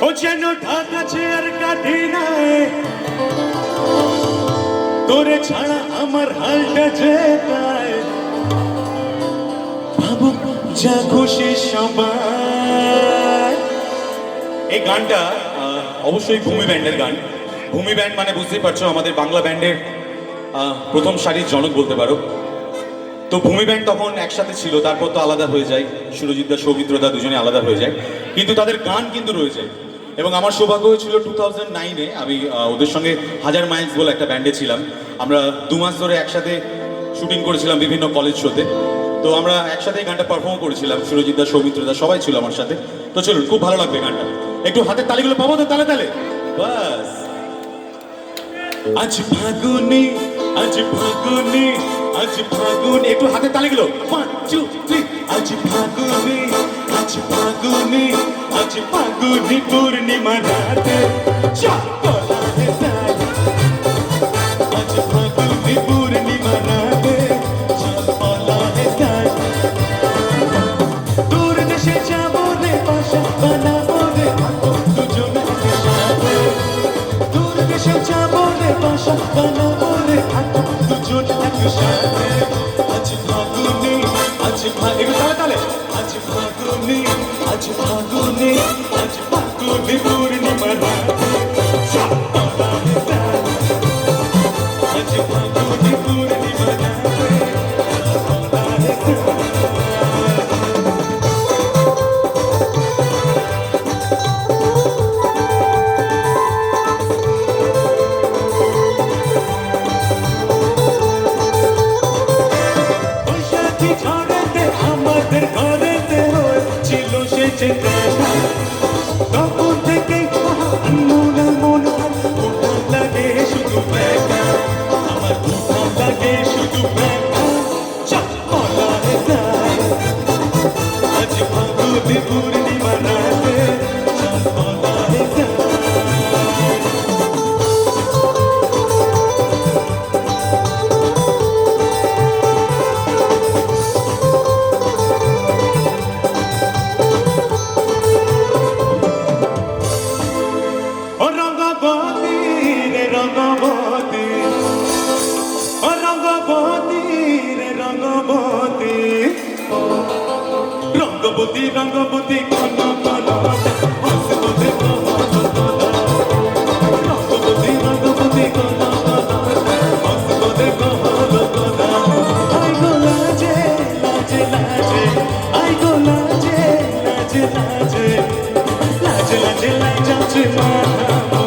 ও যেন ঢাকা চেয়ার কাটি নাই, তোরে ছাড়া আমার হালটা যেতায়, ভাবো যা খুশি সবাই। এই গানটা অবশ্যই ভূমি ব্যান্ডের গান। ভূমি ব্যান্ড মানে বুঝতেই পারছো, আমাদের বাংলা ব্যান্ডের প্রথম সারির জনক বলতে পারো। তো ভূমি ব্যান্ড তখন একসাথে ছিল, তারপর তো আলাদা হয়ে যায়, সুরজিৎ দা সৌমিত্র দা দুজনে আলাদা হয়ে যায়, কিন্তু তাদের গান কিন্তু রয়েছে। এবং আমার সৌভাগ্য হয়েছিল 2009-এ আমি ওদের সঙ্গে হাজার মাইলস বলে একটা ব্যান্ডে ছিলাম। আমরা 2 মাস ধরে একসাথে শুটিং করেছিলাম বিভিন্ন কলেজ শোতে। তো আমরা একসাথে গানটা পারফর্ম করেছিলাম, সুরজিৎ দা সৌমিত্র দা সবাই ছিল আমার সাথে। তো চলুন, খুব ভালো লাগবে গানটা। একটু হাতের তালিগুলো পাবো তো? তালে তালে বাস। আজ ফাগুনি, আজ ফাগুনি, আজ ফাগুন, একটু হাতে তালি গেল। 1 2 3। আজ ফাগুনি, আজ ফাগুনি, আজ ফাগুনি পূর্ণিমা রাতে চাকলা হে যায়। আজ ফাগুনি পূর্ণিমা রাতে চাকলা হে যায়। দূর দেশে যাবো রে, বাসা বানাবো রে, দুজনে একসাথে। দূর দেশে যাবো রে, বাসা বানাবো রে, দুজন একসাথে। আজ ফাগুনি, আজ একটু তালে তালে। আজ ফাগুনি, আজ ফাগুনি, আজ ফাগুনি পূর্ণিমা রাতে চাকলা হে যায়। আজ ফাগুনি পূর্ণিমা রাতে চাকলা হে যায়। বৈশাখী ঝড়েতে আমাদের ঘরেতে হয়েছিল সেচে দেখা। তখন থেকেই মনে মনে উঠা লাগে শুধু দেখা, আমার উঠা লাগে শুধু দেখা। চাকলা হে যায়। আজ ফাগুনি পূর্ণিমা রাতে চাকলা হে যায়। ও রঙ্গবতী রে রঙ্গবতী, ও রঙ্গবতী রে রঙ্গবতী, রঙ্গবতী রঙ্গবতী কোন কোন হসবো রে রঙ্গবতী রঙ্গবতী কোন হসবো রে আই গো লাজে লাজে লাজে, আই গো লাজে লাজে লাজে, লাজে লাজে লাই যাচ্ছে মাথামো,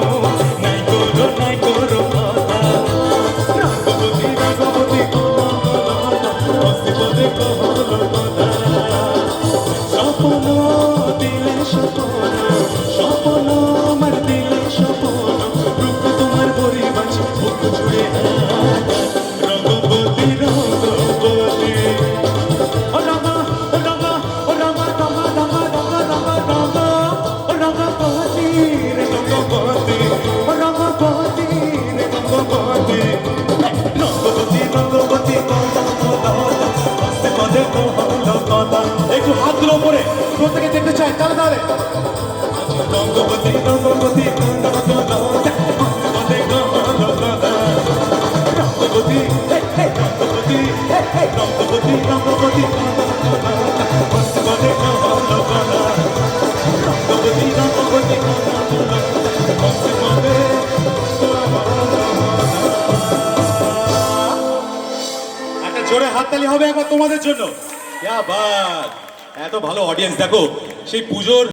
নাই করো কথা। রঙ্গবতী রঙ্গবতী কোন হসবো রে কথা। স্বপ্ন দিলে স্বপ্ন, স্বপ্ন আমার দিলে স্বপ্ন, রূপ তোমার পরিবাজ বুক জুড়ে রঙ্গবতী রঙ্গবতী। ও রঙ্গ ও রঙ্গ ও রঙ্গ রঙ্গ রঙ্গ রঙ্গ রঙ্গ রঙ্গ, ও রঙ্গবতী রে রঙ্গবতী, ও রঙ্গবতী রে রঙ্গবতী, রঙ্গবতী রঙ্গবতী কথা। একটু হাত তুলো উপরে, প্রত্যেকে দেখতে চাই, তাহলে তাহলে। রঙ্গবতী রঙ্গবতী রঙ্গবতী, রঙ্গবতী রঙ্গবতী রঙ্গবতী, রঙ্গবতী রঙ্গবতী। একটা জোরে হাততালি হবে একবার তোমাদের জন্য। क्या बात! এত ভালো অডিয়েন্স, দেখো সেই পুজোর